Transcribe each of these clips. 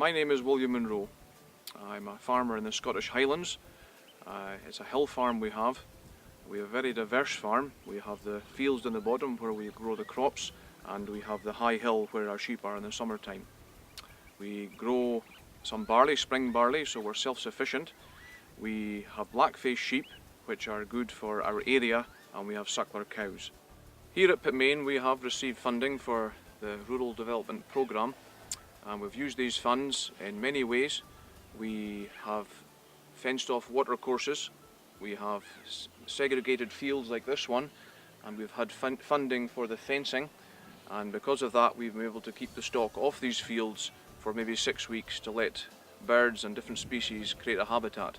My name is William Munro. I'm a farmer in the Scottish Highlands. It's a hill farm we have. We have a very diverse farm. We have the fields in the bottom where we grow the crops, and we have the high hill where our sheep are in the summertime. We grow some barley, spring barley, so we're self-sufficient. We have black-faced sheep, which are good for our area, and we have suckler cows. Here at Pitmain we have received funding for the Rural Development Programme, and we've used these funds in many ways. We have fenced off water courses, we have segregated fields like this one, and we've had funding for the fencing, and because of that we've been able to keep the stock off these fields for maybe 6 weeks to let birds and different species create a habitat.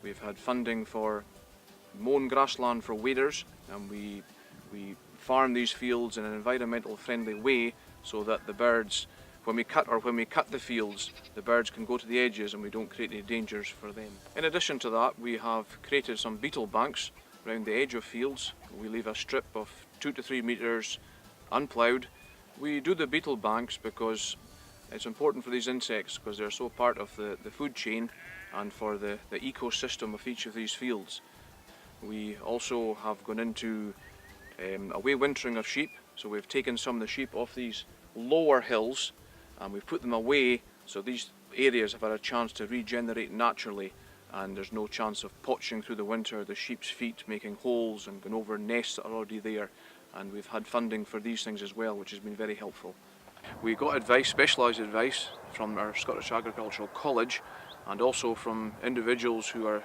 We've had funding for mown grassland for waders, and we farm these fields in an environmental friendly way so that the birds, when we cut the fields, the birds can go to the edges and we don't create any dangers for them. In addition to that, we have created some beetle banks around the edge of fields. We leave a strip of 2 to 3 metres unploughed. We do the beetle banks because it's important for these insects, because they're so part of the food chain and for the ecosystem of each of these fields. We also have gone into away wintering of sheep, so we've taken some of the sheep off these lower hills and we've put them away so these areas have had a chance to regenerate naturally, and there's no chance of poaching through the winter, the sheep's feet making holes and going over nests that are already there, and we've had funding for these things as well, which has been very helpful. We got advice, specialised advice, from our Scottish Agricultural College and also from individuals who are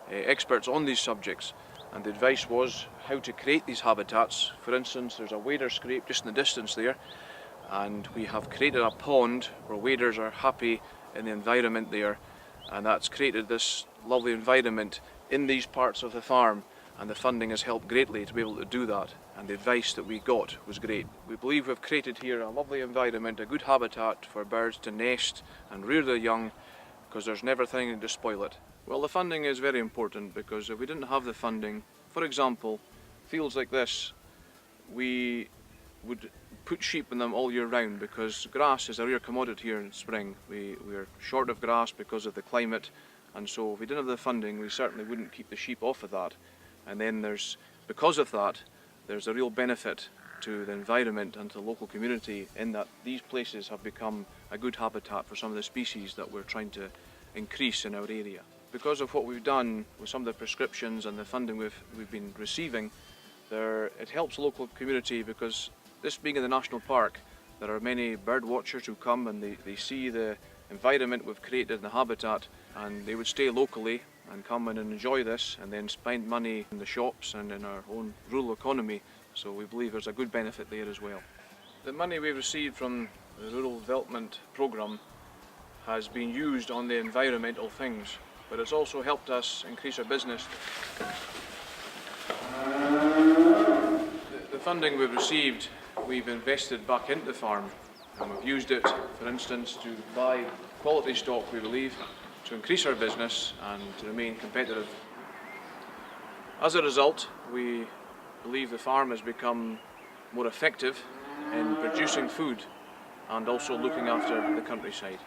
experts on these subjects, and the advice was how to create these habitats. For instance, there's a wader scrape just in the distance there, and we have created a pond where waders are happy in the environment there, and that's created this lovely environment in these parts of the farm, and the funding has helped greatly to be able to do that, and the advice that we got was great. We believe we've created here a lovely environment, a good habitat for birds to nest and rear their young, because there's never anything to spoil it. Well, the funding is very important, because if we didn't have the funding, for example, fields like this, we would put sheep in them all year round, because grass is a rare commodity here in spring. We're short of grass because of the climate, and so if we didn't have the funding we certainly wouldn't keep the sheep off of that. And then because of that, there's a real benefit to the environment and to the local community in that these places have become a good habitat for some of the species that we're trying to increase in our area. Because of what we've done with some of the prescriptions and the funding we've been receiving, it helps the local community, because this being in the national park, there are many bird watchers who come and they see the environment we've created in the habitat, and they would stay locally and come and enjoy this and then spend money in the shops and in our own rural economy, so we believe there's a good benefit there as well. The money we've received from the Rural Development Programme has been used on the environmental things, but it's also helped us increase our business. The funding we've received, we've invested back into the farm, and we've used it, for instance, to buy quality stock, we believe, to increase our business and to remain competitive. As a result, we believe the farm has become more effective in producing food and also looking after the countryside.